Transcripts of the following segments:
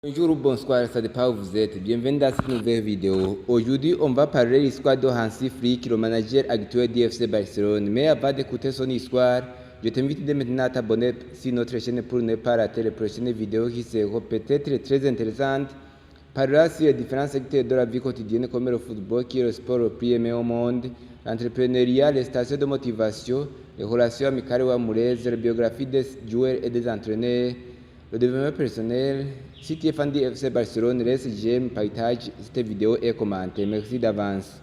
Bonjour ou bonsoir, ça dépend où vous êtes. Bienvenue dans cette nouvelle vidéo. Aujourd'hui, on va parler de l'histoire de Hansi Flick, le manager actuel du FC Barcelone. Mais avant d'écouter son histoire, je t'invite dès maintenant à t'abonner sur notre chaîne pour ne pas rater les prochaines vidéos qui seront peut-être très intéressantes. Parlera sur les différents secteurs de la vie quotidienne comme le football qui est le sport le plus aimé au monde, l'entrepreneuriat, les stations de motivation, les relations amicales ou amoureuses, les biographies des joueurs et des entraîneurs, le développement personnel. Si tu es fan du FC Barcelone, laisse j'aime, partage cette vidéo et commente. Merci d'avance.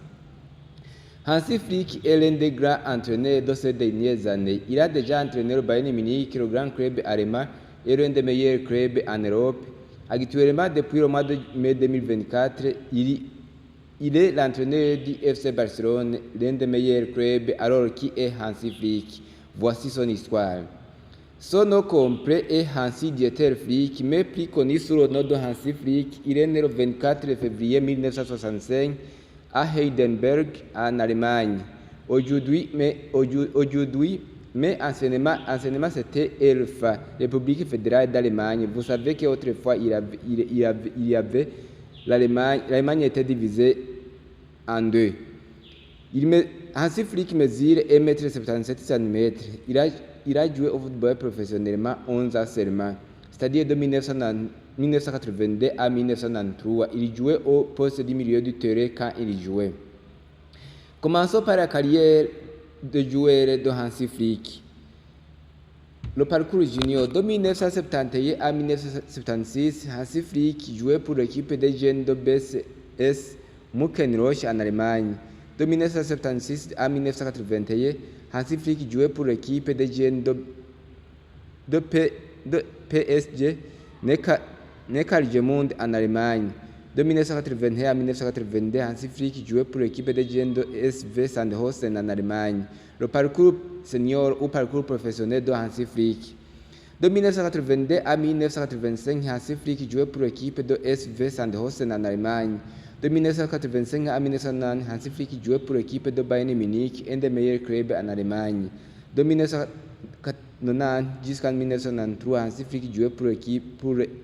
Hansi Flick est l'un des grands entraîneurs de ces dernières années. Il a déjà entraîné le Bayern Munich, le grand club allemand et l'un des meilleurs clubs en Europe. Actuellement, depuis le mois de mai 2024, il est l'entraîneur du FC Barcelone, l'un des meilleurs clubs, alors qui est Hansi Flick. Voici son histoire. Son nom complet est Hansi Dieter Flick, mais plus connu sous le nom de Hansi Flick. Il est né le 24 février 1965 à Heidelberg, en Allemagne. Aujourd'hui, mais anciennement c'était ELFA, République fédérale d'Allemagne. Vous savez qu'autrefois l'Allemagne était divisée en deux. Hansi Flick mesure 1,77 cm. Il a joué au football professionnellement 11 ans seulement, c'est-à-dire de 1982 à 1993. Il jouait au poste du milieu du terrain quand il jouait. Commençons par la carrière de joueur de Hansi Flick. Le parcours junior de 1971 à 1976, Hansi Flick jouait pour l'équipe des jeunes de BSS Muckenroch en Allemagne. De 1976 à 1981, Hansi Flick jouait pour l'équipe des jeunes de PSG Neckargemünd en Allemagne. De 1981 à 1982, Hansi Flick jouait pour l'équipe des jeunes de SV Sandhausen en Allemagne. Le parcours senior ou parcours professionnel de Hansi Flick. De 1982 à 1985, Hansi Flick jouait pour l'équipe de SV Sandhausen en Allemagne. De 1985 à 1990, Hansi Flick jouait pour l'équipe de Bayern Munich, un des meilleurs clubs en Allemagne. De 1990 jusqu'en 1993, Hansi Flick jouait pour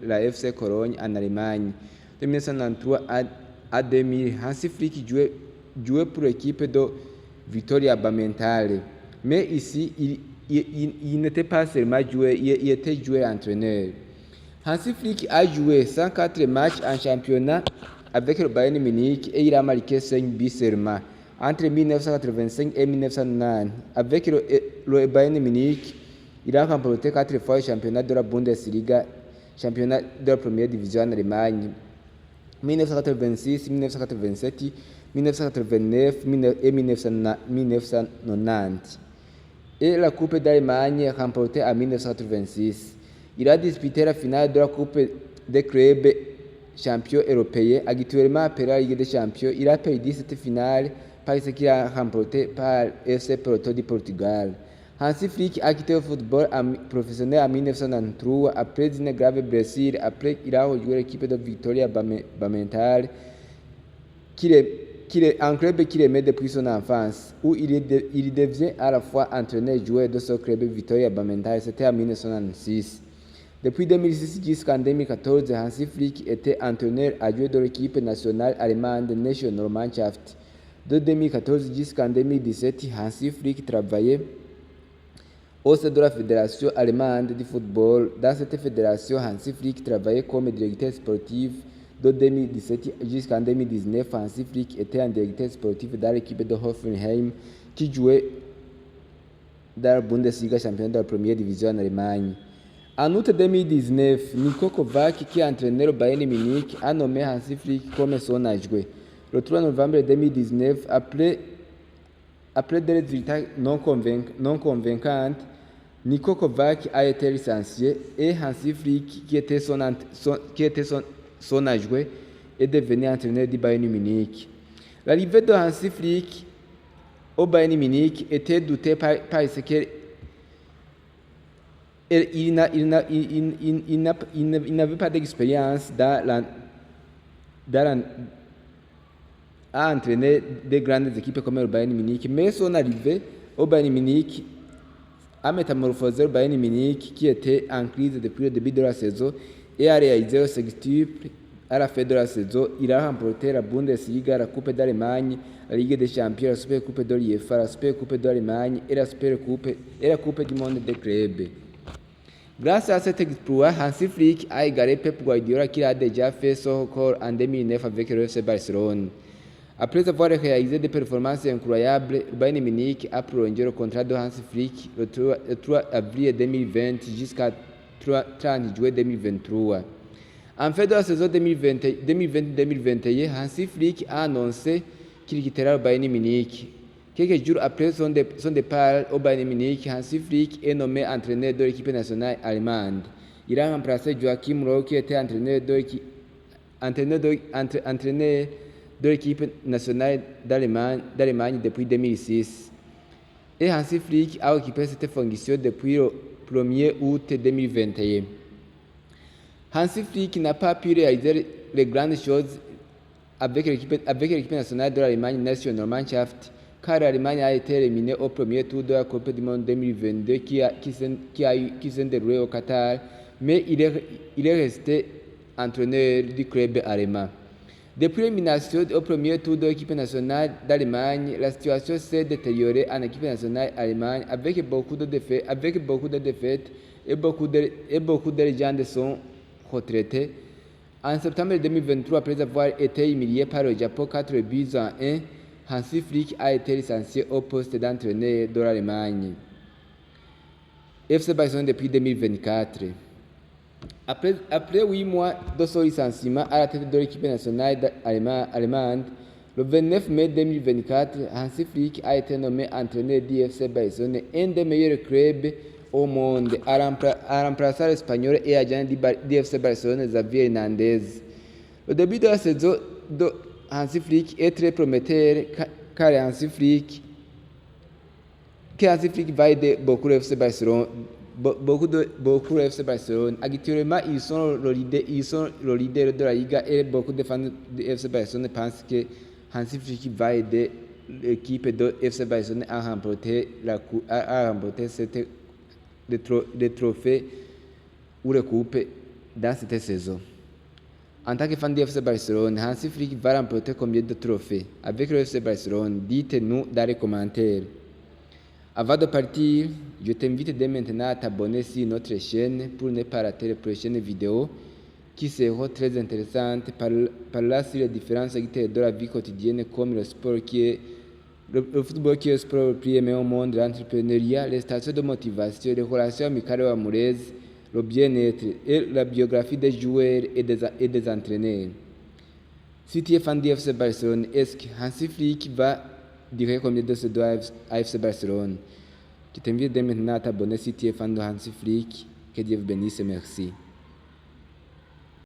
la FC Cologne en Allemagne. De 1993 à 2000, Hansi Flick jouait pour l'équipe de Viktoria Bammental. Mais ici, il n'était pas seulement joueur, il était joueur-entraîneur. Hansi Flick a joué 104 matchs en championnat avec le Bayern Munich et il a marqué 5 buts seulement entre 1985 et 1990. Avec le Bayern Munich, il a remporté 4 fois le championnat de la Bundesliga, championnat de la première division en Allemagne, 1986, 1987, 1989 et 1990. Et la Coupe d'Allemagne remportée en 1986. Il a disputé la finale de la Coupe des clubs champion européen, actuellement appelé la Ligue des Champions. Il a perdu cette finale parce qu'il a remporté par FC Porto de Portugal. Hansi Flick a quitté le football professionnel en 1993 après une grave blessure. Après, il a rejoint l'équipe de Viktoria Bammental, un club qu'il aimait depuis son enfance, où il devient à la fois entraîneur et joueur de ce club Viktoria Bammental. C'était en 1996. Depuis 2006 jusqu'en 2014, Hansi Flick était entraîneur adjoint de l'équipe nationale allemande Nationalmannschaft. De 2014 jusqu'en 2017, Hansi Flick travaillait au sein de la Fédération allemande de football. Dans cette fédération, Hansi Flick travaillait comme directeur sportif. De 2017 jusqu'en 2019, Hansi Flick était un directeur sportif dans l'équipe de Hoffenheim qui jouait dans la Bundesliga, championnat de la première division en Allemagne. En août 2019, Niko Kovac, qui entraînait le Bayern Munich, a nommé Hansi Flick comme son adjoint. Le 3 novembre 2019, après des résultats non convaincants, Niko Kovac a été licencié et Hansi Flick, qui était son adjoint, est devenu entraîneur du Bayern Munich. L'arrivée de Hansi Flick au Bayern Munich était doutée parce que il n'avait pas d'expérience à entraîner de grandes équipes comme le Bayern Munich, mais son arrivée au Bayern Munich a métamorphosé le Bayern Munich, qui était en crise depuis le début de la saison, et a réalisé le sextuple à la fin de la saison. Il a remporté la Bundesliga, la Coupe d'Allemagne, la Ligue des Champions, la Supercoupe de l'UEFA, la Supercoupe d'Allemagne et la Coupe du Monde des clubs. Grâce à cet exploit, Hansi Flick a égalé Pep Guardiola qui a déjà fait son record en 2009 avec le FC Barcelone. Après avoir réalisé des performances incroyables, le Bayern Munich a prolongé le contrat de Hansi Flick le 3 avril 2020 jusqu'à 30 juillet 2023. En fin de la saison 2020-2021, Hansi Flick a annoncé qu'il quittera le Bayern Munich. Quelques jours après son départ au Bayern Munich, Hansi Flick est nommé entraîneur de l'équipe nationale allemande. Il a remplacé Joachim Löw qui était entraîneur de l'équipe nationale d'Allemagne depuis 2006. Et Hansi Flick a occupé cette fonction depuis le 1er août 2021. Hansi Flick n'a pas pu réaliser les grandes choses avec l'équipe nationale de l'Allemagne Nationalmannschaft, car l'Allemagne a été éliminée au premier tour de la Coupe du Monde 2022 qui s'est déroulée au Qatar, mais il est resté entraîneur du club allemand. Depuis l'élimination au premier tour de l'équipe nationale d'Allemagne, la situation s'est détériorée en équipe nationale allemande avec beaucoup de défaites et beaucoup de légendes sont retraités. En septembre 2023, après avoir été humilié par le Japon 4 buts à 1, Hansi Flick a été licencié au poste d'entraîneur de l'Allemagne. FC Barcelone depuis 2024. Après 8 mois de son licenciement à la tête de l'équipe nationale allemande, le 29 mai 2024, Hansi Flick a été nommé entraîneur du FC Barcelone, un des meilleurs clubs au monde, à remplacer l'Espagnol et agent du FC Barcelone Xavi Hernandez. Le début de la saison de Hansi Flick est très prometteur car Hansi Flick va aider beaucoup le FC Barcelone. Beaucoup le FC Barcelone. Actuellement, ils sont le leader de la Liga et beaucoup de fans du FC Barcelone pensent que Hansi Flick va aider l'équipe de FC Barcelone à remporter le trophée ou la coupe dans cette saison. En tant que fan du FC Barcelone, Hansi Flick va remporter combien de trophées avec le FC Barcelone? Dites-nous dans les commentaires. Avant de partir, je t'invite dès maintenant à t'abonner sur notre chaîne pour ne pas rater les prochaines vidéos qui seront très intéressantes. Par là sur les différents secteurs de la vie quotidienne comme le football qui est le sport le plus aimé au monde, l'entrepreneuriat, les stations de motivation, les relations amicales ou amoureuses, le bien-être et la biographie des joueurs et des entraîneurs. Si tu es fan du FC Barcelone, est-ce que Hansi Flick va dire combien de se doit à FC Barcelone? Je t'invite dès maintenant à t'abonner si tu es fan de Hansi Flick. Que Dieu vous bénisse et merci.